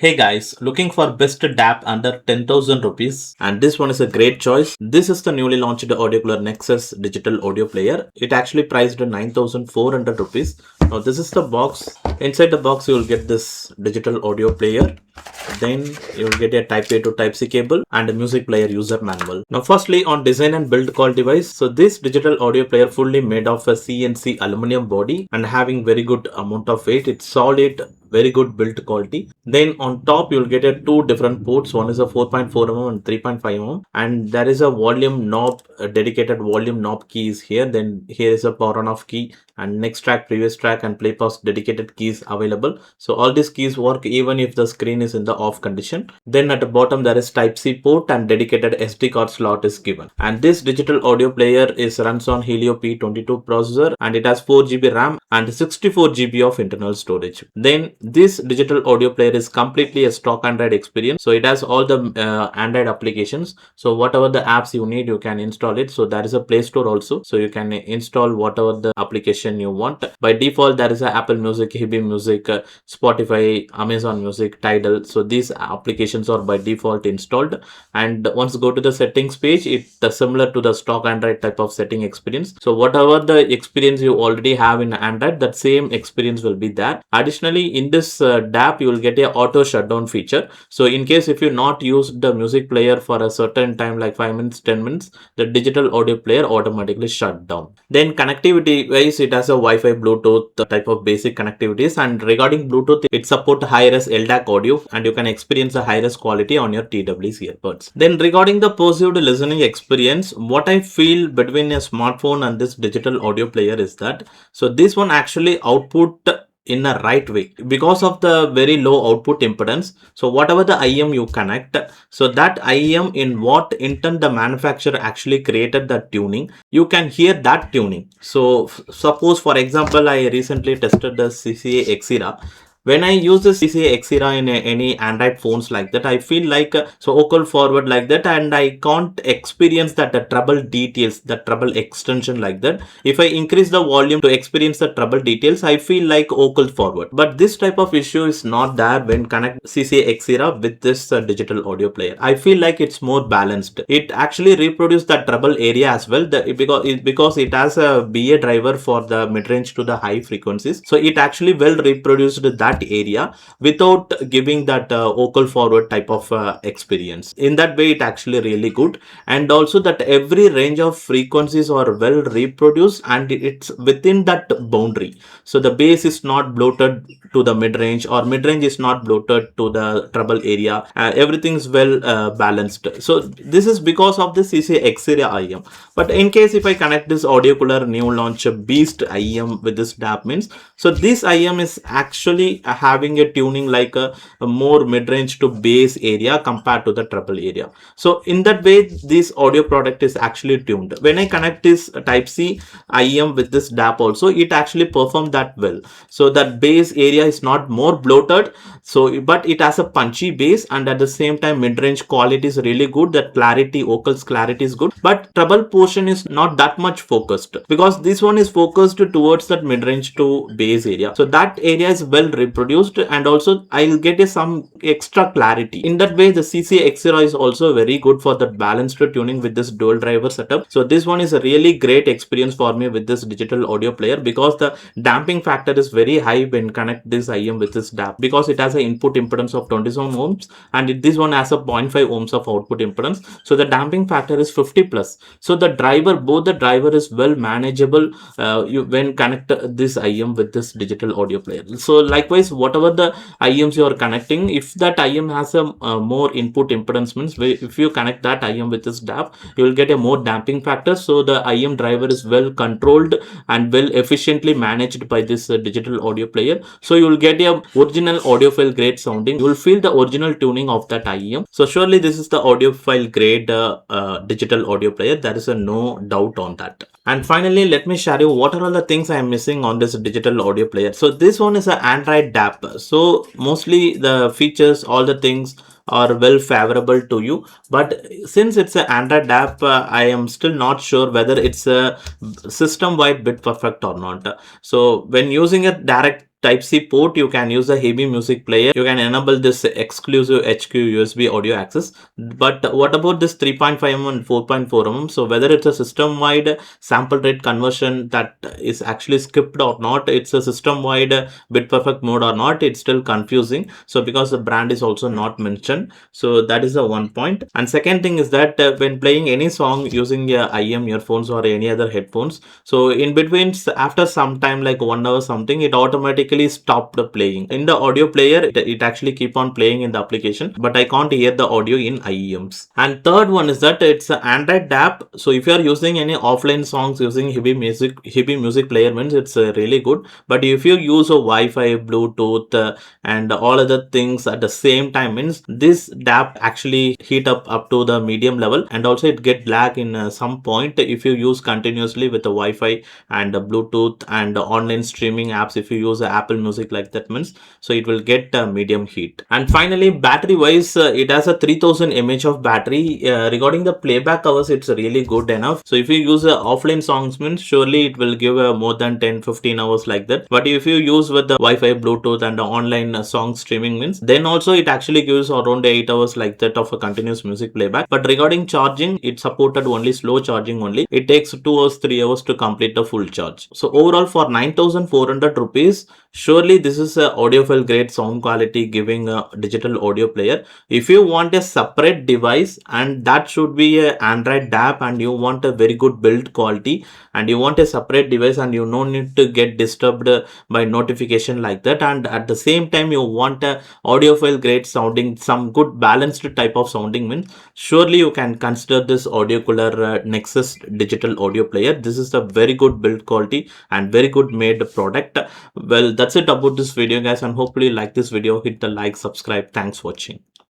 Hey guys, looking for best DAP under 10,000 rupees, and this one is a great choice. This is the newly launched Audiocular Nexus digital audio player. It actually priced 9,400 rupees. Now this is the box. Inside the box you will get this digital audio player. Then you will get a Type A to Type C cable and a music player user manual. Now firstly on design and build quality wise, so this digital audio player fully made of a CNC aluminum body and having very good amount of weight. It's solid, very good build quality. Then on top you'll get a two different ports. One is a 4.4mm and 3.5mm, and there is a volume knob, a dedicated volume knob key is here. Then here is a power on off key and next track, previous track and play pause dedicated keys available. So all these keys work even if the screen is in the off condition. Then at the bottom there is Type C port and dedicated SD card slot is given. And this digital audio player runs on Helio P22 processor, and it has 4GB RAM and 64GB of internal storage. Then this digital audio player is completely a stock Android experience. So it has all the Android applications. So whatever the apps you need, you can install it. So there is a Play Store also. So you can install whatever the application you want. By default, there is a Apple Music, Hibi Music, Spotify, Amazon Music, Tidal. So these applications are by default installed. And once go to the settings page, it's similar to the stock Android type of setting experience. So whatever the experience you already have in Android, that same experience will be there. Additionally, in this DAP, you will get a auto shutdown feature. So in case if you not use the music player for a certain time, like 5 minutes, 10 minutes, the digital audio player automatically shut down. Then connectivity wise, it has a Wi-Fi, Bluetooth type of basic connectivities. And regarding Bluetooth, it supports high-res LDAC audio, and you can experience a high-res quality on your TWS earbuds. Then regarding the perceived listening experience, what I feel between a smartphone and this digital audio player is that, so this one actually output in a right way because of the very low output impedance. So whatever the IEM you connect, so that IEM in what intent the manufacturer actually created the tuning, you can hear that tuning. So suppose for example, I recently tested the CCA Xera. When I use the CCA Xera in any Android phones like that, I feel like so vocal forward like that, and I can't experience that the treble details, the treble extension like that. If I increase the volume to experience the treble details, I feel like vocal forward. But this type of issue is not there when connect CCA Xera with this digital audio player. I feel like it's more balanced. It actually reproduces the treble area as well, because it has a BA driver for the mid-range to the high frequencies. So it actually well reproduced that area without giving that vocal forward type of experience. In that way, it actually really good. And also that every range of frequencies are well reproduced and it's within that boundary. So the bass is not bloated to the mid-range, or mid-range is not bloated to the treble area. Everything is well balanced. So this is because of the CCA Xera IEM. But in case if I connect this Audiocular new launch Beast IEM with this DAP means, so this IEM is actually having a tuning like a more mid-range to bass area compared to the treble area. So in that way, this audio product is actually tuned. When I connect this Type C IEM with this DAP also, it actually performs that well. So that bass area is not more bloated, so but it has a punchy bass, and at the same time mid-range quality is really good. That clarity, vocals clarity is good, but treble portion is not that much focused, because this one is focused towards that mid-range to bass area. So that area is well reproduced, and also I'll get some extra clarity. In that way, the CCA Xera is also very good for the balanced tuning with this dual driver setup. So this one is a really great experience for me with this digital audio player, because the damping factor is very high when connect this IEM with this DAP, because it has an input impedance of 27 ohms and this one has a 0.5 ohms of output impedance. So the damping factor is 50 plus. So the driver, both the driver is well manageable when connect this IEM with this digital audio player. So likewise, whatever the IEMs you are connecting, if that IEM has a more input impedance means, if you connect that IEM with this DAP, you will get a more damping factor. So the IEM driver is well controlled and well efficiently managed by this digital audio player. So you will get a original audiophile grade sounding. You will feel the original tuning of that IEM. So surely this is the audiophile grade digital audio player. There is no doubt on that. And finally, let me share you what are all the things I am missing on this digital audio player. So this one is an Android DAP. So mostly the features, all the things are well favorable to you, but since it's an Android app, I am still not sure whether it's a system wide bit perfect or not. So when using a direct Type-C port, you can use a heavy music player. You can enable this exclusive HQ USB audio access. But what about this 3.5mm and 4.4mm? So whether it's a system-wide sample rate conversion that is actually skipped or not, it's a system-wide bit perfect mode or not, it's still confusing. So because the brand is also not mentioned, so that is the one point. And second thing is that when playing any song using IEM earphones or any other headphones, so in between, after some time, like 1 hour something, it automatically stopped playing. In the audio player, it actually keep on playing in the application, but I can't hear the audio in IEMs. And third one is that it's an Android DAP. So if you are using any offline songs using heavy music player, means it's really good. But if you use a Wi-Fi, Bluetooth, and all other things at the same time, means this DAP actually heat up to the medium level, and also it get lag in some point if you use continuously with the Wi-Fi and Bluetooth and online streaming apps. If you use Apple Music like that, means so it will get medium heat. And finally, battery wise, it has a 3000 mAh of battery. Regarding the playback hours, it's really good enough. So if you use offline songs, means surely it will give more than 10-15 hours like that. But if you use with the Wi-Fi, Bluetooth and online song streaming, means then also it actually gives around 8 hours like that of a continuous music playback. But regarding charging, it supported only slow charging only. It takes 2 hours 3 hours to complete the full charge. So overall, for 9400 rupees, surely this is a audiophile grade sound quality giving a digital audio player. If you want a separate device, and that should be a Android DAP, and you want a very good build quality, and you want a separate device, and you no need to get disturbed by notification like that, and at the same time you want a audiophile grade sounding, some good balanced type of sounding, means surely you can consider this Audiocular Nexus digital audio player. This is a very good build quality and very good made product. Well, that's it about this video, guys, and hopefully you like this video. Hit the like, subscribe. Thanks for watching.